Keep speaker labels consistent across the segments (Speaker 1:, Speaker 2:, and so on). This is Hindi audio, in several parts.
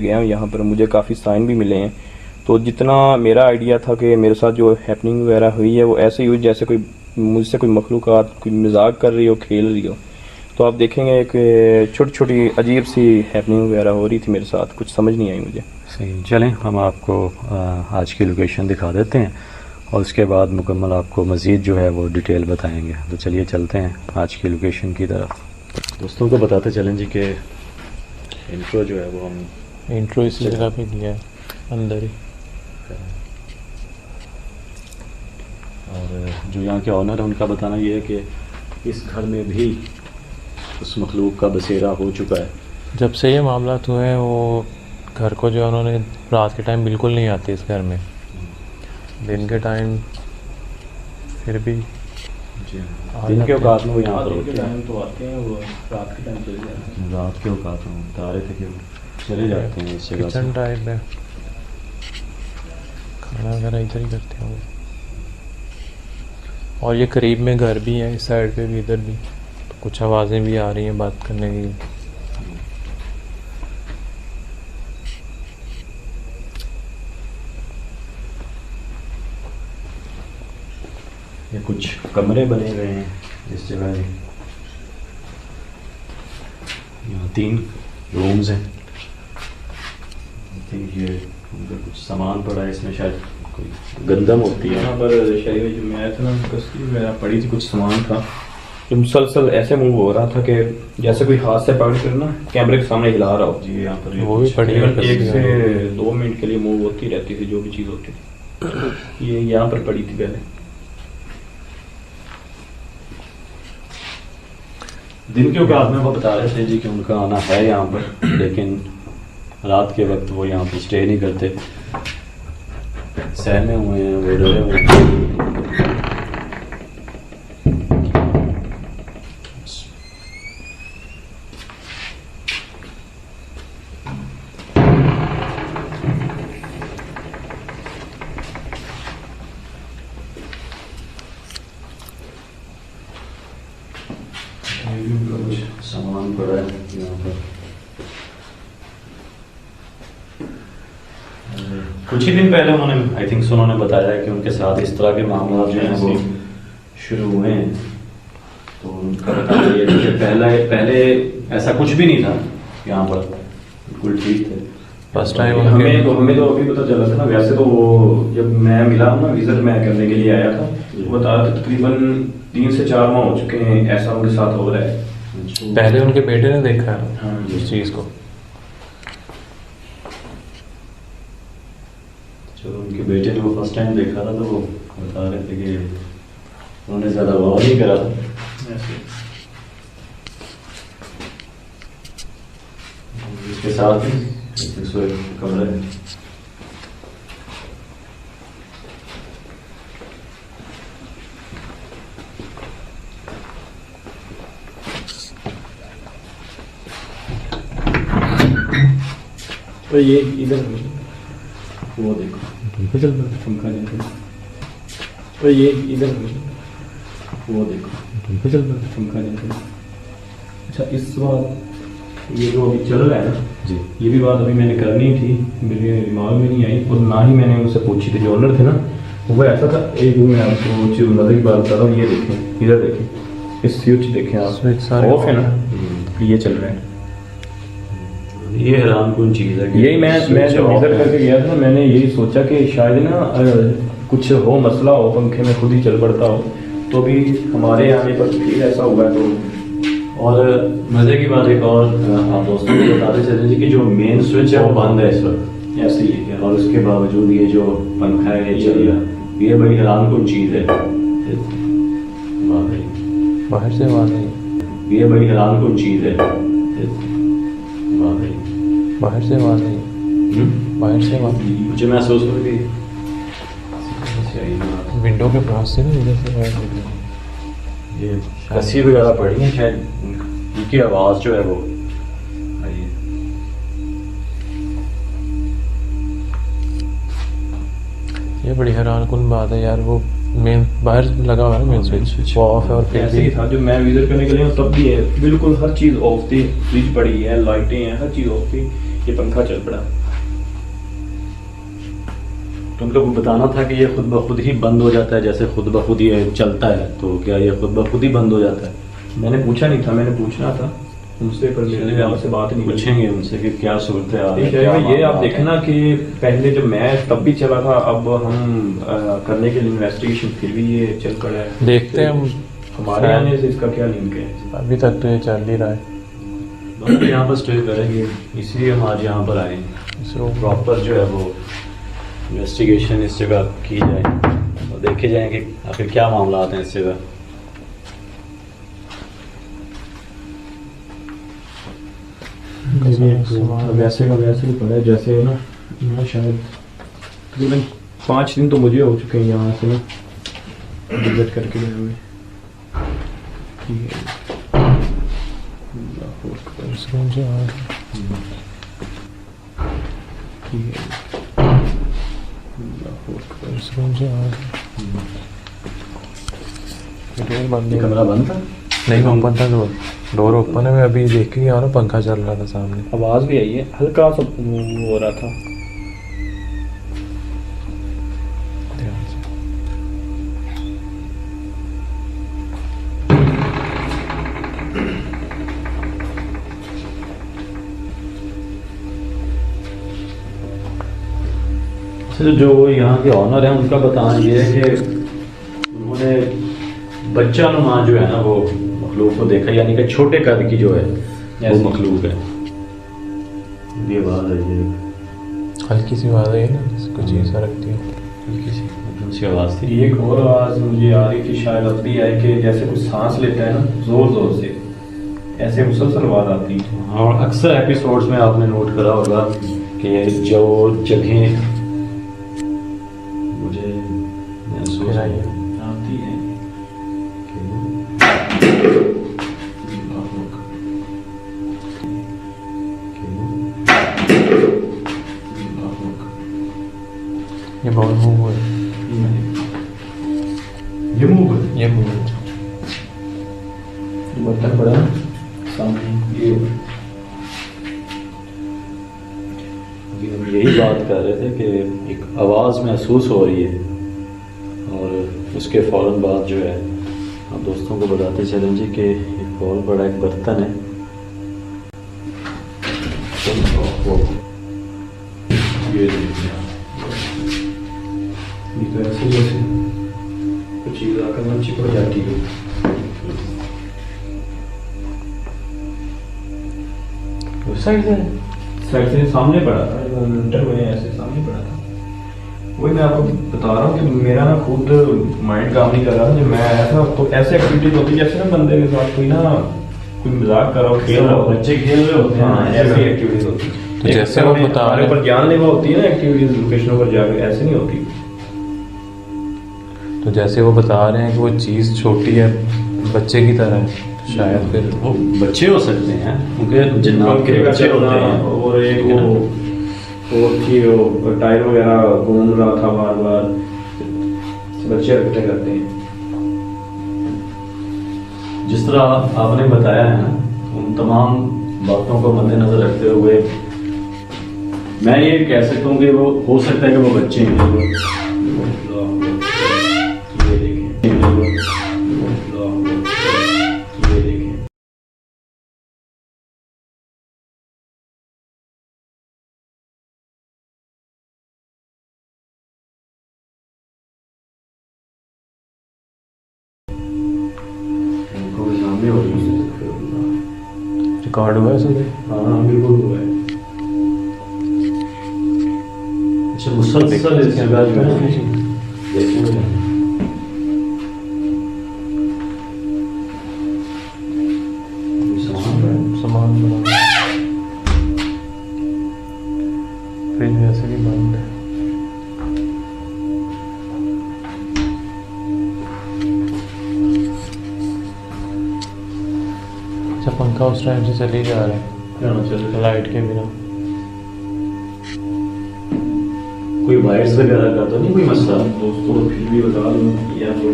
Speaker 1: गया हूँ यहाँ पर, मुझे काफ़ी साइन भी मिले हैं। तो जितना मेरा आइडिया था कि मेरे साथ जो हैपनिंग वगैरह हुई है वो ऐसे ही हुई जैसे कोई मुझसे कोई मखलूक़ात कोई मजाक कर रही हो, खेल रही हो। तो आप देखेंगे एक छोटी छोटी अजीब सी हैपनिंग वगैरह हो रही थी मेरे साथ, कुछ समझ नहीं आई मुझे।
Speaker 2: सही, चलें हम आपको आज की लोकेशन दिखा देते हैं और उसके बाद मुकम्मल आपको मज़ीद जो है वो डिटेल बताएंगे। तो चलिए चलते हैं आज की लोकेशन की तरफ। दोस्तों को बताते चलें जी कि इंट्रो जो है वो हम
Speaker 3: इंट्रो इस जगह पे दिया है अंदर ही।
Speaker 2: और जो यहाँ के ऑनर है उनका बताना ये है कि इस घर में भी उस मखलूक का बसेरा हो चुका है।
Speaker 3: जब से ये मामला हुए हैं वो घर को जो उन्होंने रात के टाइम बिल्कुल नहीं आते इस घर में, दिन के टाइम फिर भी
Speaker 2: दिन के औकात में वो यहाँ पर होते हैं।
Speaker 1: टाइम तो आते हैं, वो रात के टाइम चले जाते हैं।
Speaker 2: रात के औकात में बता रहे थे कि वो चले जाते हैं इस जगह से।
Speaker 3: किचन टाइप है, खाना वगैरह इधर ही करते हैं वो। और ये करीब में घर भी है, इस साइड पे भी इधर भी, तो कुछ आवाज़ें भी आ रही हैं बात करने की।
Speaker 2: ये कुछ कमरे बने हुए हैं इस जगह में। यहाँ 3 रूम्स हैं। आई थिंक ये उनका कुछ सामान पड़ा है इसमें, शायद कोई गंदम होती है।
Speaker 1: यहाँ पर शहरी में जो मैं आया था ना, कस्ती वगैरह पड़ी थी, कुछ सामान था जो मुसलसल ऐसे मूव हो रहा था कि जैसे कोई हाथ से पकड़ कर ना कैमरे के सामने हिला रहा हो।
Speaker 2: जी यहाँ पर
Speaker 3: वो भी पड़ी है,
Speaker 1: 1 से 2 मिनट के लिए मूव होती रहती थी जो भी चीज़ होती थी। ये यहाँ पर पड़ी थी पहले।
Speaker 2: दिन के औकात में वो बता रहे थे जी कि उनका आना है यहाँ पर, लेकिन रात के वक्त वो यहाँ पर स्टे नहीं करते, सहमे हुए हैं, वो डरे हुए हैं। कुछ सामान पड़ा है यहाँ पर। कुछ ही दिन पहले उन्होंने आई थिंक उन्होंने बताया कि उनके साथ इस तरह के मामला जो हैं वो शुरू हुए हैं। तो उनका बताना ये है कि पहले ऐसा कुछ भी नहीं था यहाँ पर, बिल्कुल ठीक थे।
Speaker 3: फर्स्ट टाइम
Speaker 1: हमें तो अभी पता चला था ना। वैसे तो वो जब मैं मिला ना, विजिट मैं करने के लिए आया था, वो बता रहे थे तकरीबन 3 से 4 माह हो चुके हैं ऐसा उनके साथ हो रहा है।
Speaker 3: पहले उनके बेटे ने देखा है
Speaker 1: हाँ
Speaker 3: इस चीज़ को।
Speaker 2: जो उनके बेटे ने वो फर्स्ट टाइम देखा था तो वो बता रहे थे कि उन्होंने ज़्यादा गौर नहीं करा इसके साथ ही कमरा है।
Speaker 1: तो ये इधर
Speaker 2: वो देखो
Speaker 1: पंखा जैसे, तो ये इधर
Speaker 2: वो देखो
Speaker 1: पंखा जैसे। अच्छा, इस बात ये जो अभी चल रहा है ना
Speaker 2: जी,
Speaker 1: ये भी बात अभी मैंने करनी थी, मेरे दिमाग में नहीं आई और ना ही मैंने उनसे पूछी थी। जो ओनर थे ना वो ऐसा था। एक वो मैं आपको चीज़ मदद की बात बता रहा हूँ। ये देखें, इधर देखें, इस स्विच देखें आप,
Speaker 3: स्विच सारे
Speaker 1: ऑफ है ना, ये चल रहा है।
Speaker 2: ये हैरानकुन चीज़ है।
Speaker 1: यही मैं जब विजिट करके गया था, मैंने यही सोचा कि शायद ना कुछ हो, मसला हो, पंखे में खुद ही चल पड़ता हो। तो भी हमारे आने पर फिर ऐसा हुआ है। तो
Speaker 2: और मज़े की बात एक और आप दोस्तों को बताते चले जी कि जो मेन स्विच है वो बंद है इस वक्त,
Speaker 1: ऐसे ही है।
Speaker 2: और उसके बावजूद ये जो पंखा है ये चल रहा है। ये बड़ी हैरानकुन चीज़ है।
Speaker 3: बाहर से आवाज़ नहीं,
Speaker 2: ये बड़ी हैरानकुन चीज़ है।
Speaker 3: बाहर से आवाज़ नहीं, बाहर से आवाज़
Speaker 2: मुझे महसूस हो रही
Speaker 3: विंडो के पास से ना, इधर से आवाज़ आ रही है।
Speaker 2: ये रस्सी वगैरह पड़ी है, शायद उनकी आवाज़ जो है वो आई है।
Speaker 3: ये बड़ी हैरानकुन बात है यार। वो मेन बाहर लगा हुआ है मेन स्विच, वो ऑफ है और फिर
Speaker 1: ऐसे ही था। जो मैं विजिट करने के लिए तब भी है, बिल्कुल हर चीज़ ऑफ थी। फ्रिज पड़ी है, लाइटें हैं, हर चीज़ ऑफ थी। ये पंखा चल पड़ा।
Speaker 2: तो उनको बताना था कि ये खुद ब खुद ही बंद हो जाता है, जैसे खुद ब खुद ये चलता है, तो क्या ये खुद ब खुद ही बंद हो जाता है?
Speaker 1: मैंने पूछा नहीं था, मैंने पूछना था उनसे, पर मेरे आपसे बात नहीं
Speaker 2: पूछेंगे उनसे कि क्या सूरत है।
Speaker 1: ठीक है भाई, ये आप देखना कि पहले जब मैं तब भी चला था, अब हम करने के लिए इन्वेस्टिगेशन फिर भी ये चल पड़ा है।
Speaker 3: देखते हैं हम,
Speaker 1: हमारे आने से इसका क्या लिंक है?
Speaker 3: अभी तक तो ये चल ही रहा है।
Speaker 2: हम यहाँ पर स्टे करेंगे, इसलिए हम आज यहाँ पर आए हैं।
Speaker 3: सो
Speaker 2: प्रॉपर जो है वो इन्वेस्टिगेशन इस जगह की जाए और देखे जाए कि आखिर क्या मामला आते हैं इस जगह।
Speaker 1: वैसे का वैसे ही पड़ा है, जैसे ना मैं शायद तकरीबन 5 दिन तो मुझे हो चुके हैं यहाँ से ना विजिट करके गए हुए। ठीक है,
Speaker 2: कमरा बंद था?
Speaker 3: नहीं ओपन था, डोर ओपन है। मैं अभी देख के गया ना, पंखा चल रहा था सामने।
Speaker 1: आवाज़ भी आई है, हल्का सा वो हो रहा था।
Speaker 3: ध्यान से।
Speaker 2: अच्छा, जो यहाँ के ऑनर हैं उनका बताना ये है कि उन्होंने बच्चा नुमा जो है ना वो मखलूक को देखा, यानी कि छोटे कद की जो है वो मखलूक है। ये बात है, ये
Speaker 3: हल्की सी आवाज़ आई ना, जैसे कोई चीज़ रखती है।
Speaker 2: हल्की सी मध्यम सी आवाज़ थी।
Speaker 1: एक और आवाज़ मुझे आ रही थी, शायद अब भी आई, कि जैसे कुछ सांस लेता है ना जोर जोर से, ऐसे मुसलसल आवाज़ आती है।
Speaker 2: और अक्सर एपिसोड्स में आपने नोट करा होगा कि जो जगह मुझे महसूस
Speaker 3: फिर आइए।
Speaker 2: आती है
Speaker 3: ये बहुत मूव है,
Speaker 1: ये मूव है,
Speaker 3: ये मूव है।
Speaker 1: बर्तन पड़ा है सामने, ये
Speaker 2: हम यही बात कर रहे थे कि एक आवाज़ महसूस हो रही है, और उसके फ़ौरन बाद जो है हम दोस्तों को बताते चलें जी कि एक बहुत बड़ा एक बर्तन है। ये देखिए,
Speaker 1: ये तो ऐसे जैसे कुछ चीज़ आकर ना चिपक जाती है।
Speaker 2: उस साइड से
Speaker 1: सामने पड़ा था, इंटर में ऐसे सामने पड़ा था। वही मैं आपको बता रहा हूँ कि मेरा ना खुद माइंड काम नहीं कर रहा था। जब मैं आया था तो ऐसे एक्टिविटीज होती जैसे ना बंदे के साथ कोई मजाक कर रहा हो, खेल रहा हो,
Speaker 2: बच्चे खेल रहे होते हैं
Speaker 1: हाँ,
Speaker 2: ना,
Speaker 1: ऐसी एक्टिविटीज होती है।
Speaker 3: तो जैसे वो बता रहे
Speaker 1: पर जानलेवा होती है ना एक्टिविटीज, लोकेशनों पर जाकर, ऐसे नहीं होती।
Speaker 3: तो जैसे वो बता रहे हैं कि वो चीज़ छोटी है, बच्चे की तरह है, शायद फिर
Speaker 2: वो बच्चे हो सकते हैं क्योंकि जिन्नात के बच्चे होते हैं।
Speaker 1: और एक वो थी, वो टायर वगैरह घूम रहा था बार बार, बच्चे हरकतें करते हैं।
Speaker 2: जिस तरह आपने बताया है ना, उन तमाम बातों को मद्देनजर रखते हुए मैं ये कह सकता हूँ कि वो हो सकता है कि वो बच्चे हैं। ये देखें, ये देखें, उनको भी सामने हो रही है।
Speaker 3: रिकॉर्ड हुआ है सब।
Speaker 2: हाँ बिल्कुल हुआ है। अच्छा, मुसलसल इस जगह जो है देखेंगे।
Speaker 3: सामान बना, फ्रिज वैसे भी बंद है। अच्छा, पंखा उस टाइम से चल ही जा रहा है लाइट के बिना।
Speaker 2: कोई वायर्स वगैरह का तो नहीं कोई मसला?
Speaker 1: दोस्तों को फिर भी बता दूँ, या तो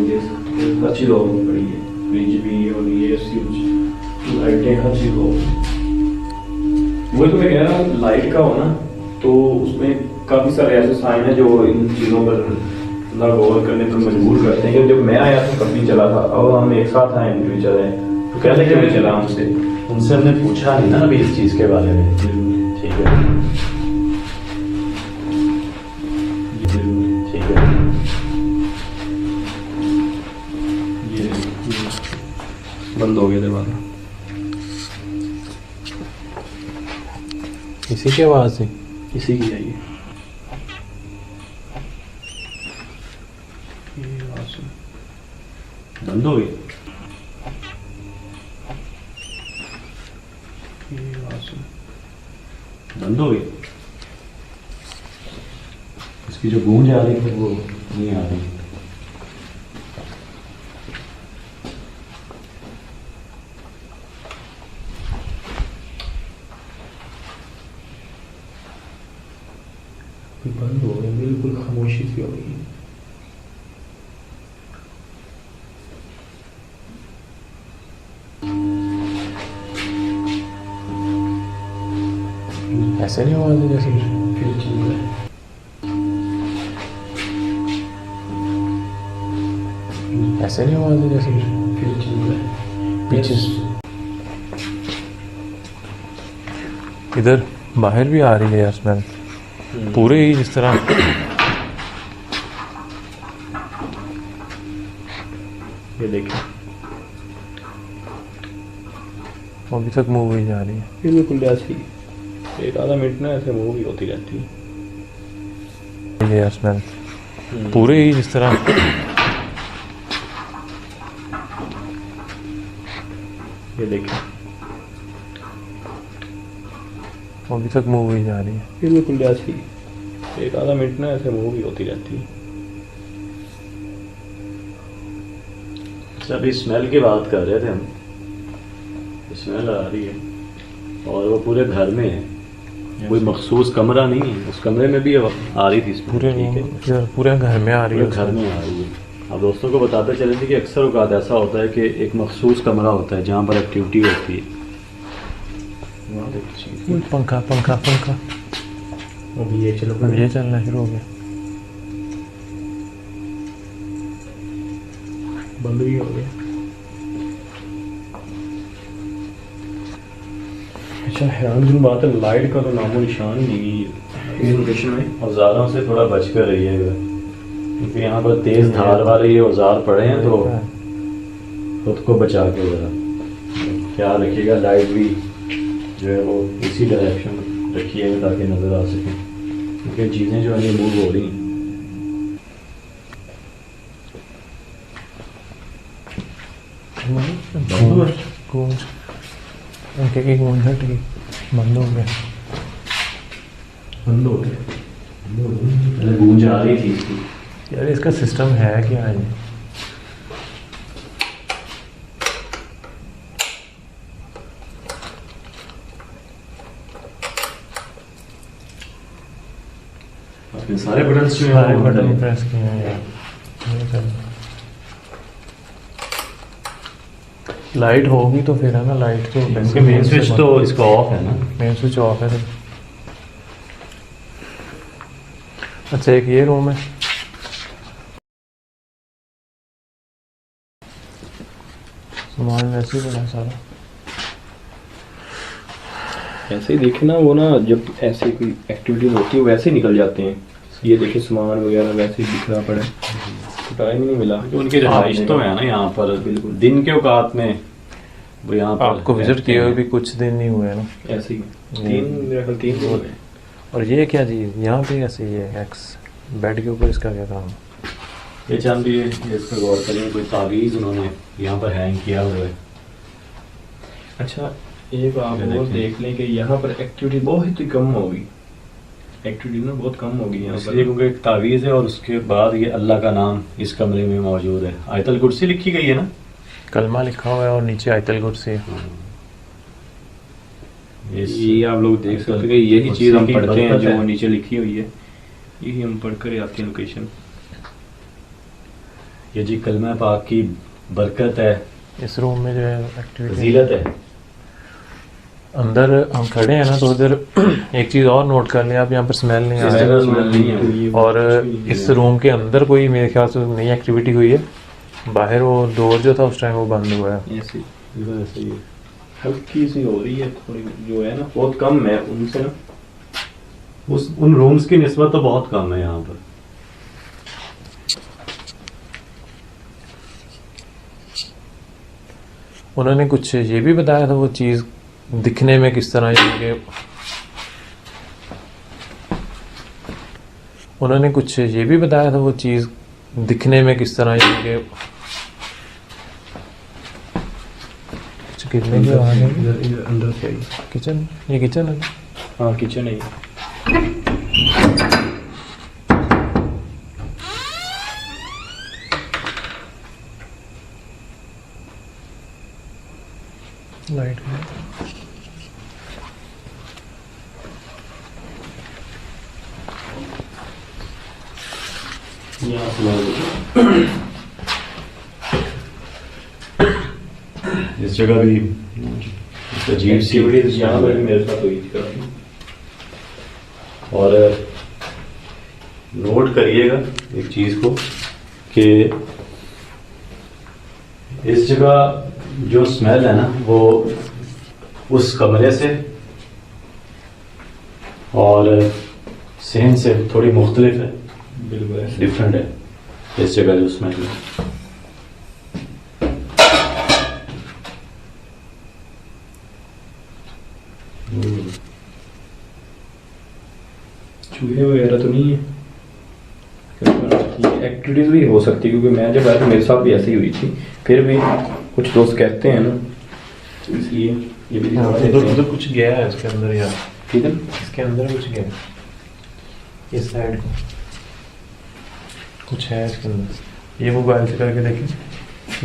Speaker 1: अच्छी लोग पड़ी है, फ्रिज भी और ये एसी लाइटें हर चीज़ हो। वही तो मैं कह रहा हूँ, लाइट का हो ना तो उसमें काफी सारे ऐसे साइन है जो इन चीजों पर ना गौर करने पर मजबूर करते हैं कि जब मैं आया तो कभी चला था, अब हम एक साथ आए इंडिविजुअल हैं तो कहते क्यों नहीं चला हमसे।
Speaker 2: उनसे हमने पूछा नहीं ना अभी इस चीज़ के बारे में। ठीक है, ठीक है।
Speaker 1: ये बंद हो गया दरवाजा।
Speaker 3: किसी की आवाज़ थी?
Speaker 1: इसी की है ये आवाज सुन। बंद हो गई। ये आवाज सुन। बंद हो गई।
Speaker 2: उसकी जो गूंज आ रही है वो नहीं आ रही।
Speaker 1: बंद हो गई, बिल्कुल खामोशी सी हो गई।
Speaker 3: ऐसे नहीं आवाज़ है जैसे
Speaker 1: फिर चल रहा है।
Speaker 3: ऐसे नहीं आवाज़ है जैसे
Speaker 1: फिर चल रहा है।
Speaker 3: पीछे इधर बाहर भी आ रही है यार स्मेल पूरे ही जिस तरह।
Speaker 1: ये देखिए
Speaker 3: अभी तक मूव ही जा रही है।
Speaker 1: फिर बिल्कुल ऐसी एक आधा मिनट ना ऐसे मूव ही होती रहती है।
Speaker 3: ये यार स्मेल पूरे ही जिस तरह।
Speaker 1: ये देखिए
Speaker 3: अभी तक मूव ही जा रही है।
Speaker 1: फिर बिल्कुल ऐसी एक आधा मिनट ना ऐसे मूव ही होती रहती है।
Speaker 2: अच्छा, अभी स्मेल की बात कर रहे थे हम। स्मेल आ रही है और वो पूरे घर में है, कोई मखसूस कमरा नहीं है, उस कमरे में भी आ रही थी smell।
Speaker 3: पूरे
Speaker 2: ठीक है,
Speaker 3: पूरे घर में आ रही
Speaker 2: पूरे
Speaker 3: है।
Speaker 2: घर में आ रही है। अब दोस्तों को बताते चले थे कि अक्सर औकात ऐसा होता है कि एक मखसूस कमरा होता है जहाँ पर एक्टिविटी होती है। वहाँ पे कुछ चीज़
Speaker 3: वो पंखा पंखा पंखा
Speaker 1: अभी ये चलो
Speaker 3: अब ये चलना शुरू हो गया।
Speaker 1: बंद भी हो गया। अच्छा, हैरान बात है, लाइट का तो नामो निशान ही नहीं है इस लोकेशन में।
Speaker 2: औजारों से थोड़ा बच कर रहिएगा क्योंकि यहाँ पर तेज धार वाले ये औजार पड़े हैं तो खुद को बचा के जरा ख्याल रखिएगा। लाइट भी जो है वो इसी डायरेक्शन रखिएगा ताकि नज़र आ सके, क्योंकि चीज़ें जो है ये मूव हो रही हैं।
Speaker 3: गूंज उनके की गूंज हट गई, बंद हो गया।
Speaker 1: बंद हो गया।
Speaker 2: पहले गूंज आ रही थी इसकी।
Speaker 3: यार इसका सिस्टम है क्या है?
Speaker 2: अपने सारे बटन जो
Speaker 3: सारे
Speaker 2: हैं
Speaker 3: बटन प्रेस किए हैं यार। ये चल लाइट होगी तो फिर है ना, लाइट तो
Speaker 2: इनके मेन स्विच तो इसका ऑफ है ना।
Speaker 3: मेन स्विच ऑफ है तो। अच्छा, एक ये रूम है। सामान वैसे ही बड़ा सारा।
Speaker 1: ऐसे ही देखे ना, वो ना जब ऐसे कोई एक्टिविटी होती है वैसे ही निकल जाते हैं। ये देखिए सामान वगैरह वैसे ही बिखरा पड़ा है, तो टाइम ही नहीं मिला।
Speaker 2: तो उनकी रिहाइश तो है ना यहाँ पर, बिल्कुल दिन के औकात में वो यहाँ पर
Speaker 3: आपको विजिट किए हुए भी कुछ दिन नहीं हुए ना।
Speaker 1: ऐसे ही मेरा ख्याल 3 दिन हो गए।
Speaker 3: और ये क्या जी, यहाँ पे ऐसे ये एक्स बेड के ऊपर इसका क्या काम?
Speaker 2: ये चंद ये इस पर गौर करें, कोई तावीज़ उन्होंने यहाँ पर हैंग किया हुआ है।
Speaker 1: अच्छा, एक आप
Speaker 2: ये
Speaker 1: और
Speaker 2: देखें।
Speaker 1: देख लें कि यहाँ पर एक्टिविटी बहुत ही कम होगी। एक्टिविटी ना बहुत कम होगी यहाँ
Speaker 2: इसलिए
Speaker 1: पर।
Speaker 2: क्योंकि एक तावीज़ है और उसके बाद ये अल्लाह का नाम इस कमरे में मौजूद है। आयतल कुर्सी लिखी गई है ना,
Speaker 3: कलमा लिखा हुआ है और नीचे आयतल कुर्सी है।
Speaker 1: ये आप लोग देख सकते हैं कि यही चीज़ हम पढ़ते हैं जो नीचे लिखी हुई है, यही हम पढ़ कर आते हैं लोकेशन।
Speaker 2: ये जी कलमा पाक की बरकत है,
Speaker 3: इस रूम में जो है एक्टिविटी
Speaker 2: फजीलत है।
Speaker 3: अंदर हम खड़े हैं ना, तो उधर एक चीज़ और नोट कर लें आप, यहाँ पर स्मेल नहीं आ रही है। और इस रूम के अंदर कोई मेरे ख्याल से नई एक्टिविटी हुई है। बाहर वो डोर जो था उस टाइम वो बंद हुआ है।
Speaker 1: ऐसी हल्की सी हो रही है, थोड़ी जो है ना बहुत कम है उनसे ना,
Speaker 2: उन रूम्स की निस्बत तो बहुत कम है यहाँ पर।
Speaker 3: उन्होंने कुछ ये भी बताया था वो चीज़ दिखने में किस तरह है, उन्होंने कुछ ये भी बताया था वो चीज़ दिखने में किस तरह है। कुछ गिरने की आवाज़ है
Speaker 1: अंदर से आई।
Speaker 3: किचन, ये किचन है।
Speaker 1: हाँ किचन है।
Speaker 3: लाइट है।
Speaker 2: इस जगह भी अजीब सी
Speaker 1: यहाँ पर भी मेरे साथ हुई थी काफी।
Speaker 2: और नोट करिएगा एक चीज़ को कि इस जगह जो स्मेल है ना वो उस कमरे से और सहन से थोड़ी मुख्तलिफ है,
Speaker 1: बिल्कुल
Speaker 2: डिफरेंट है इस जगह जो स्मेल है।
Speaker 1: चूहे वगैरह तो नहीं है, एक्टिविटीज भी हो सकती है क्योंकि मैं जब आया तो मेरे साथ भी ऐसी हुई थी। फिर भी कुछ दोस्त कहते हैं ना, तो इसलिए ये भी दिखा देते हैं।
Speaker 3: उधर कुछ गया है इसके अंदर यार,
Speaker 1: ठीक है।
Speaker 3: इसके अंदर कुछ गया है, इस साइड को कुछ है इसके अंदर। ये मोबाइल से करके देखें,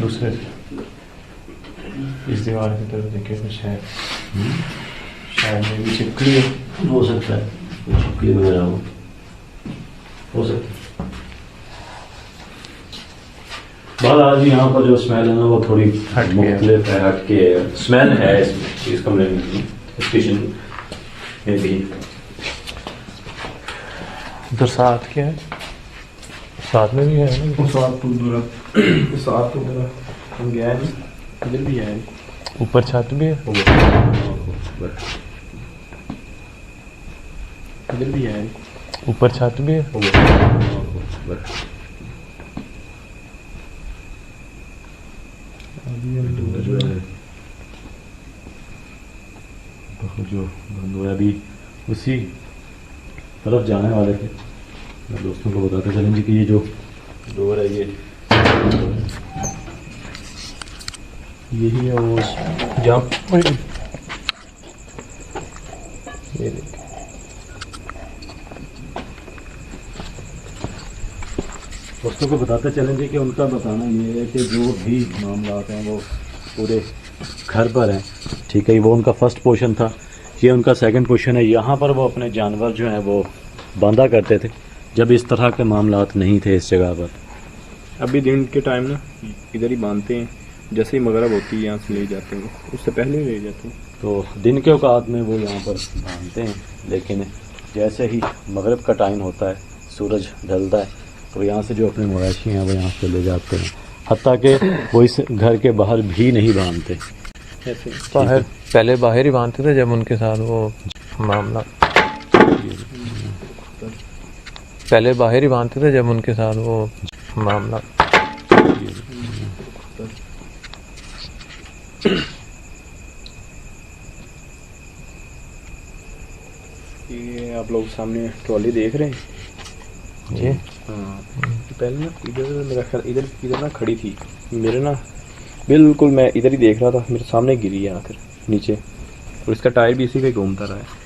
Speaker 3: दूसरे से इस दीवार की तरफ देखिए, कुछ है शायद में भी चिपकली है।
Speaker 2: हो सकता है कुछ चिपकली वगैरह हो सकता है। बाद आज यहाँ पर जो स्मेल है ना वो थोड़ी मुख्तलिफ है, हटके है। स्मेल है इसमें, इस कमरे में भी, इस किचन में भी।
Speaker 3: उधर साथ क्या है, साथ में भी है ना,
Speaker 1: साथ तो उधर हम गया नहीं, इधर भी है,
Speaker 3: ऊपर छत भी है,
Speaker 1: इधर भी है,
Speaker 3: ऊपर छत भी है।
Speaker 2: जो बंद हुआ अभी उसी तरफ जाने वाले थे। मैं दोस्तों को बताते चलें जी कि ये जो डोर है
Speaker 1: यही है वो जहाँ ये देखिए।
Speaker 2: दोस्तों को बताते चलें जी कि उनका बताना ये है कि जो भी मामलात हैं वो पूरे घर पर हैं, ठीक है। वो उनका फर्स्ट पोर्शन था, ये उनका सेकंड पोर्शन है। यहाँ पर वो अपने जानवर जो हैं वो बांधा करते थे जब इस तरह के मामलात नहीं थे इस जगह पर।
Speaker 1: अभी दिन के टाइम ना इधर ही बांधते हैं, जैसे ही मगरब होती है यहाँ से ले जाते हैं, उससे पहले ही ले जाते हैं।
Speaker 2: तो दिन के औकात में वो यहाँ पर बांधते हैं, लेकिन जैसे ही मगरब का टाइम होता है, सूरज ढलता है, तो यहाँ से जो अपने मवेशी हैं वो यहाँ से ले जाते हैं। हत्ता कि वो इस घर के बाहर भी नहीं बांधते।
Speaker 3: बाहर पहले बाहर ही बांधते थे जब उनके साथ वो मामला, पहले बाहर ही बांधते थे जब उनके साथ वो मामला।
Speaker 1: ये आप लोग सामने ट्रॉली देख रहे हैं
Speaker 3: जी।
Speaker 1: हाँ, पहले ना इधर मेरा ख्याल इधर ना खड़ी थी, मेरे ना बिल्कुल मैं इधर ही देख रहा था, मेरे सामने गिरी है आकर नीचे, और इसका टायर भी इसी पे घूमता रहा है।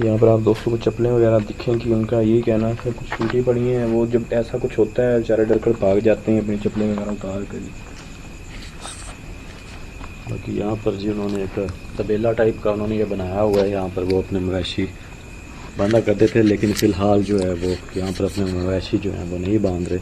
Speaker 1: यहाँ पर आप दोस्तों को चप्पलें वगैरह दिखें कि उनका यही कहना है कि कुछ टूटी पड़ी हैं। वो जब ऐसा कुछ होता है बेचारे डर कर भाग जाते हैं अपनी चप्पलें वगैरह उतार कर।
Speaker 2: बाकी यहाँ पर जी उन्होंने एक तबेला टाइप का उन्होंने ये बनाया हुआ है, यहाँ पर वो अपने मवेशी बांधा करते थे, लेकिन फ़िलहाल जो है वो यहाँ पर अपने मवेशी जो है वो नहीं बांध रहे।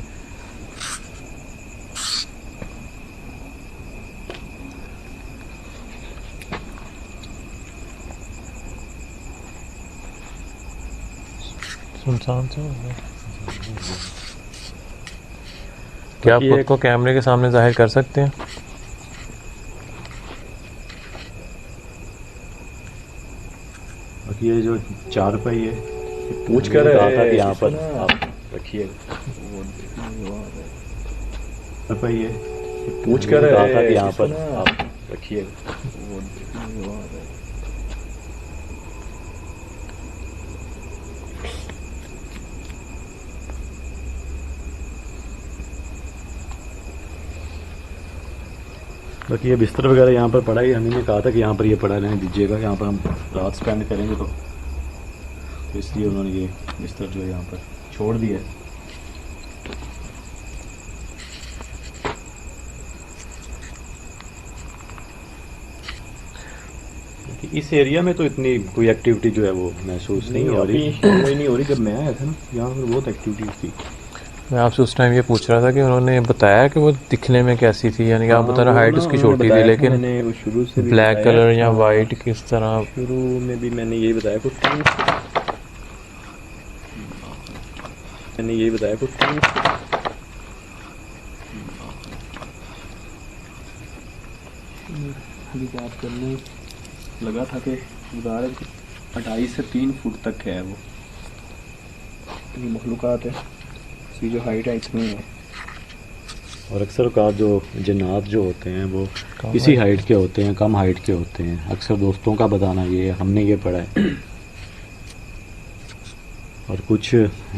Speaker 3: सुनसान से हो गया। क्या आप खुद को कैमरे के सामने जाहिर कर सकते हैं?
Speaker 2: बाकी ये जो चारपाई है,
Speaker 1: पूछ
Speaker 2: मैंने
Speaker 1: कर
Speaker 2: कहा था कि यहाँ पर आप रखिए। चारपाई है,
Speaker 1: पूछ
Speaker 2: मैंने
Speaker 1: कर
Speaker 2: कहा था कि यहाँ पर आप रखिए। बाकी ये बिस्तर वगैरह यहाँ पर पड़ा ही, हमें ने कहा था कि यहाँ पर ये पड़ा रहने दीजिएगा, यहाँ पर हम रात स्पेंड करेंगे, तो इसलिए उन्होंने ये बिस्तर जो है यहाँ पर छोड़ दिया है। इस एरिया में तो इतनी कोई एक्टिविटी जो है वो महसूस नहीं हो रही, नहीं हो रही। जब मैं आया था ना यहाँ पर बहुत एक्टिविटीज थी।
Speaker 3: मैं आपसे उस टाइम ये पूछ रहा था कि उन्होंने बताया कि वो दिखने में कैसी थी, यानी कि आप बता रहे हाइट उसकी छोटी थी, लेकिन
Speaker 1: मैंने वो शुरू से भी
Speaker 3: ब्लैक
Speaker 1: बताया
Speaker 3: कलर या
Speaker 1: था।
Speaker 3: वाइट किस तरह?
Speaker 1: शुरू में भी मैंने यही बताया कुछ मैंने यही बताया कुछ बात करने लगा था कि गुजारे 28 से 3 फुट तक है वो, इतनी मखलूक़ात है, इसकी जो हाइट है इतनी है।
Speaker 2: और अक्सर औक़ात जो जन्नात जो होते हैं वो इसी हाइट के होते हैं, कम हाइट के होते हैं। अक्सर दोस्तों का बताना ये है, हमने ये पढ़ा है। और कुछ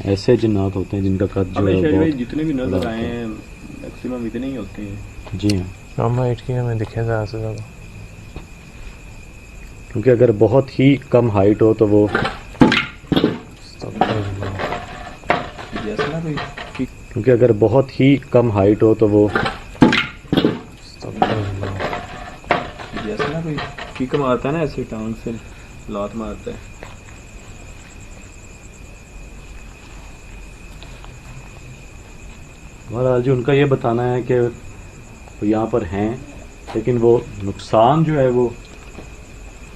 Speaker 2: ऐसे जन्नात होते हैं जिनका कद जो है बहुत
Speaker 1: जितने भी नजर आए हैं मैक्सिमम इतने ही होते हैं।
Speaker 2: जी हाँ,
Speaker 3: कम हाइट की हमें दिखे ज़्यादा से ज़्यादा,
Speaker 2: क्योंकि अगर बहुत ही कम हाइट हो तो वो
Speaker 1: जैसे ना कोई
Speaker 2: क्योंकि अगर बहुत ही कम हाइट हो तो वो
Speaker 1: जैसे ना कोई किक मारता है ना, ऐसे टांग से लात मारता है।
Speaker 2: बहरहाल जी उनका ये बताना है कि वो यहाँ पर हैं, लेकिन वो नुकसान जो है वो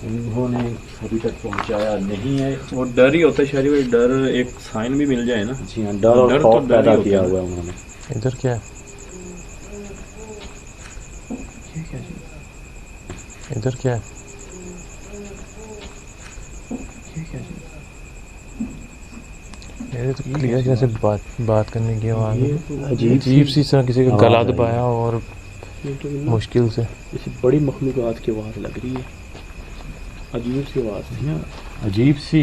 Speaker 2: उन्होंने अभी तक पहुँचाया नहीं है।
Speaker 1: और डर ही होता है शहरी भाई, डर एक साइन भी मिल जाए ना।
Speaker 2: जी हाँ, डर और
Speaker 1: डर
Speaker 2: खौफ
Speaker 1: तो डर
Speaker 2: पैदा
Speaker 1: ही होता
Speaker 2: किया
Speaker 1: है।
Speaker 2: हुआ है उन्होंने।
Speaker 3: इधर क्या है? इधर क्या है? ये तो क्लियर जैसे बात करने की आवाज़ है, अजीब सी तरह किसी का
Speaker 2: आवाज़
Speaker 3: गला
Speaker 2: आ रही है।
Speaker 3: दबाया और मुश्किल से।
Speaker 1: इसे बड़ी मखलूक़ात की आवाज़ लग रही है, अजीब सी आवाज़ थी।
Speaker 2: अजीब सी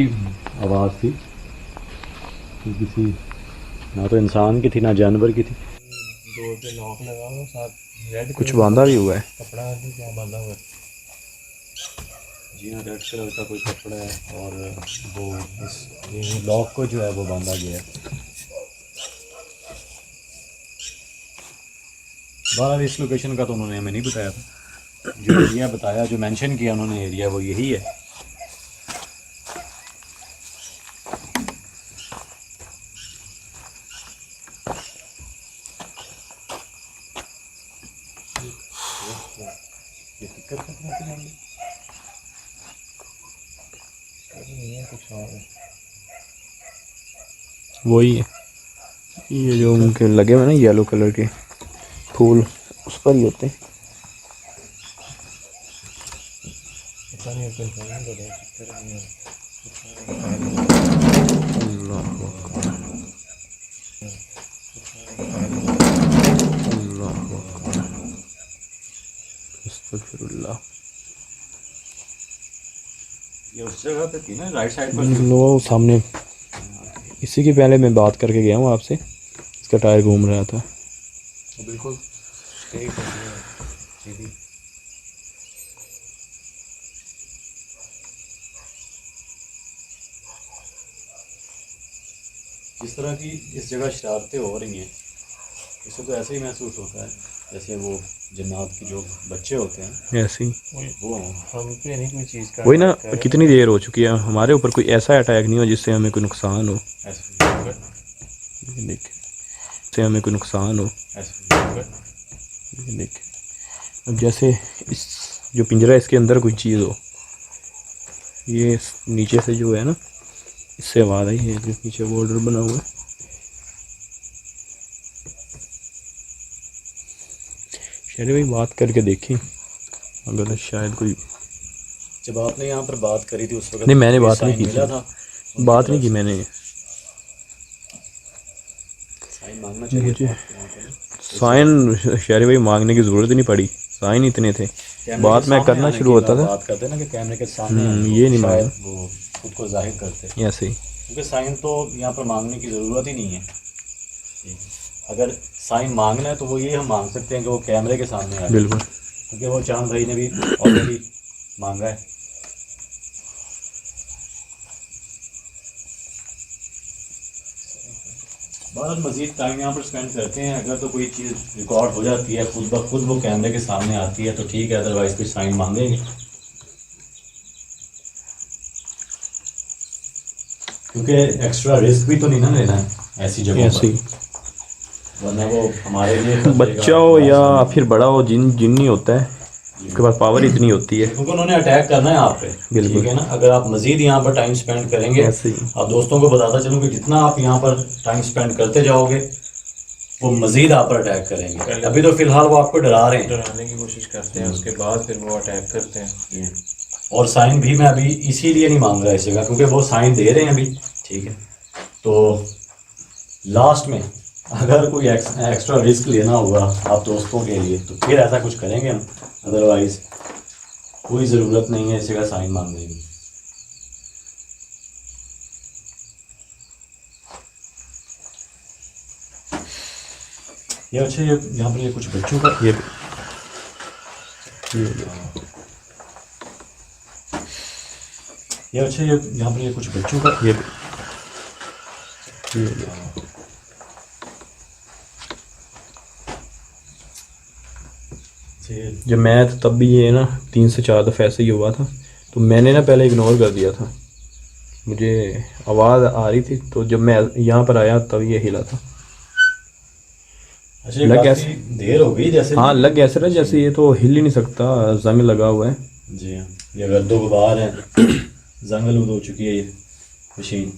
Speaker 2: आवाज़ थी कि किसी ना तो इंसान की थी ना जानवर की थी।
Speaker 3: डोर पे लॉक लगा हुआ, साथ रेड
Speaker 1: कुछ बांधा भी हुआ है।
Speaker 3: कपड़ा है, क्या बांधा हुआ है?
Speaker 2: जी हाँ, रेड कलर का कोई कपड़ा है और वो इस लॉक को जो है वो बांधा गया है। बहरहाल इस लोकेशन का तो उन्होंने हमें नहीं बताया था, जो एरिया बताया, जो मेंशन किया उन्होंने एरिया, वो यही है। ये दिक्कत
Speaker 1: वही है, ये जो उनके लगे हुए ना येलो कलर के फूल, उस पर ही होते हैं।
Speaker 3: पता नहीं ऊपर क्या है,
Speaker 1: अल्लाह अकबर, अल्लाह अकबर, अस्तगफिरुल्लाह।
Speaker 2: ये उस जगह पे थी ना, राइट साइड पर।
Speaker 1: वो सामने, इसी के पहले मैं बात करके गया हूँ आपसे, इसका टायर घूम रहा था।
Speaker 2: बिल्कुल सीधी। जिस तरह की इस जगह शरारतें हो रही हैं, इससे तो ऐसे ही महसूस होता है जैसे वो जन्नात की जो बच्चे होते हैं
Speaker 1: ऐसे ही
Speaker 2: वो हों।
Speaker 3: हम पे नहीं कोई चीज़ का
Speaker 1: वही ना, कितनी देर हो चुकी है, हमारे ऊपर कोई ऐसा अटैक नहीं हो जिससे हमें कोई नुकसान हो।
Speaker 2: ऐसे
Speaker 1: देख, जिससे हमें कोई नुकसान हो। देख, अब जैसे इस जो पिंजरा है, इसके अंदर कोई चीज़ हो, ये नीचे से जो है ना, इससे आवाज़ आई है जो नीचे बॉर्डर बना हुआ है। शहरी भाई बात करके देखें, अगर शायद कोई।
Speaker 2: जब आपने यहाँ पर बात करी थी उस वक्त
Speaker 1: नहीं, मैंने
Speaker 2: कोई
Speaker 1: बात नहीं
Speaker 2: साइन
Speaker 1: की
Speaker 2: मिला
Speaker 1: थी।
Speaker 2: था?
Speaker 1: बात नहीं की मैंने।
Speaker 2: साइन मांगना चाहिए
Speaker 1: मुझे
Speaker 2: था आपको यहाँ पे ना।
Speaker 1: साइन शहरी भाई मांगने की ज़रूरत ही नहीं पड़ी, साइन इतने थे।
Speaker 2: कैमरे
Speaker 1: बात
Speaker 2: के
Speaker 1: मैं
Speaker 2: सामने
Speaker 1: करना
Speaker 2: आने
Speaker 1: शुरू
Speaker 2: की
Speaker 1: होता था।
Speaker 2: बात करते हैं ना कि कैमरे के सामने आए
Speaker 1: ये
Speaker 2: तो
Speaker 1: नहीं
Speaker 2: शायद
Speaker 1: मांगा,
Speaker 2: वो खुद को जाहिर करते,
Speaker 1: ऐसे ही।
Speaker 2: क्योंकि साइन तो यहाँ पर मांगने की ज़रूरत ही नहीं है। अगर साइन मांगना है तो वो ये हम मांग सकते हैं कि वो कैमरे के सामने आए,
Speaker 1: बिल्कुल।
Speaker 2: क्योंकि वो चांद भाई ने भी ऑलरेडी मांगा है। बहरहाल मज़ीद टाइम यहाँ पर स्पेंड करते हैं। अगर तो कोई चीज़ रिकॉर्ड हो जाती है खुद ब खुद वो कैमरे के सामने आती है तो ठीक है, अदरवाइज़ कोई साइन मांगेंगे, क्योंकि एक्स्ट्रा रिस्क भी तो नहीं ना लेना है ऐसी जगह
Speaker 1: ऐसे ही।
Speaker 2: पर, वरना वो हमारे लिए खतरे का
Speaker 1: बच्चा हो या
Speaker 2: बायस
Speaker 1: फिर बड़ा हो, जिन्नी होता है उसके पास पावर इतनी होती है।
Speaker 2: क्योंकि उन्होंने अटैक करना है आप पे।
Speaker 1: बिल्कुल।
Speaker 2: ठीक है ना, अगर आप मजीद यहाँ पर टाइम स्पेंड करेंगे,
Speaker 1: ऐसे ही।
Speaker 2: आप दोस्तों को बताता चलूँ कि जितना आप यहाँ पर टाइम स्पेंड करते जाओगे वो मजीद आप पर अटैक करेंगे। अभी तो फिलहाल वो आपको डरा रहे हैं,
Speaker 3: डराने की कोशिश करते हैं, उसके बाद फिर वो अटैक करते हैं।
Speaker 2: और साइन भी मैं अभी इसीलिए नहीं मांग रहा इस जगह, क्योंकि वो साइन दे रहे हैं अभी। ठीक है, तो लास्ट में अगर कोई एक्स्ट्रा रिस्क लेना होगा आप दोस्तों के लिए तो फिर ऐसा कुछ करेंगे हम, अदरवाइज कोई ज़रूरत नहीं है इस जगह साइन मांगने की। ये अच्छा, ये यहाँ पर ये कुछ बच्चों का
Speaker 1: ये
Speaker 2: अच्छा, ये यहाँ पर ये कुछ बच्चों का
Speaker 1: ये जब मैं था तब भी ये ना 3 से 4 दफ़े ऐसे ही हुआ था, तो मैंने ना पहले इग्नोर कर दिया था। मुझे आवाज़ आ रही थी तो जब मैं यहाँ पर आया तब ये हिला था।
Speaker 2: अच्छा,
Speaker 1: लग
Speaker 2: काफी
Speaker 1: ऐसे,
Speaker 2: देर हो गई जैसे।
Speaker 1: हाँ लग ऐसे रहा जैसे ये तो हिल ही नहीं सकता, जंग लगा हुआ है।
Speaker 2: जी हाँ, ये गर्दो गुबार है, जंग आलूद हो चुकी है ये मशीन।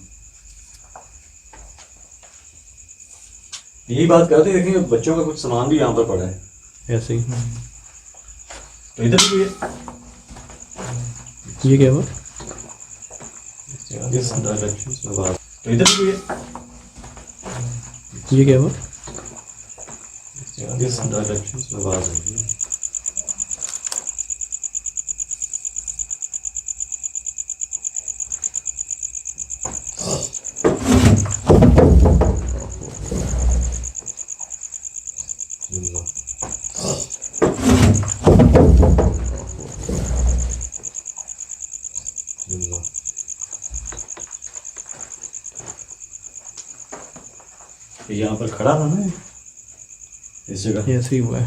Speaker 2: यही बात करते हैं, देखेंगे बच्चों का कुछ सामान भी यहाँ पर पड़ा है
Speaker 1: ऐसे ही।
Speaker 2: तो इधर भी
Speaker 1: ये क्या हुआ?
Speaker 2: इस डायरेक्शन में बात, तो इधर भी
Speaker 1: ये क्या हुआ?
Speaker 2: इस डायरेक्शन में बात है। यहाँ पर खड़ा था ना इस जगह,
Speaker 1: ऐसे ही हुआ है।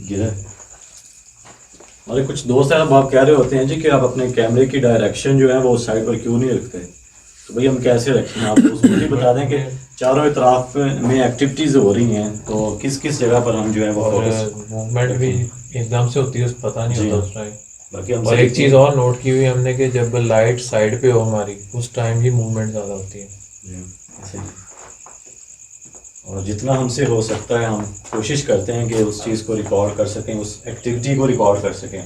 Speaker 2: गिरा। हमारे कुछ दोस्त हैं, अब आप कह रहे होते हैं जी कि आप अपने कैमरे की डायरेक्शन जो है वो उस साइड पर क्यों नहीं रखते, तो भाई हम कैसे रखें? आप उसको भी बता दें कि चारों तरफ में एक्टिविटीज़ हो रही हैं तो किस किस जगह पर हम जो है वो फोकस।
Speaker 3: मूवमेंट भी एकदम से होती है, उस पता नहीं होता उस टाइम।
Speaker 2: बाकी हम
Speaker 3: और एक चीज़ और नोट की हुई हमने कि जब लाइट साइड पे हो हमारी उस टाइम ही मूवमेंट ज़्यादा होती है।
Speaker 2: ऐसे ही। और जितना हमसे हो सकता है हम कोशिश करते हैं कि उस चीज़ को रिकॉर्ड कर सकें, उस एक्टिविटी को रिकॉर्ड कर सकें।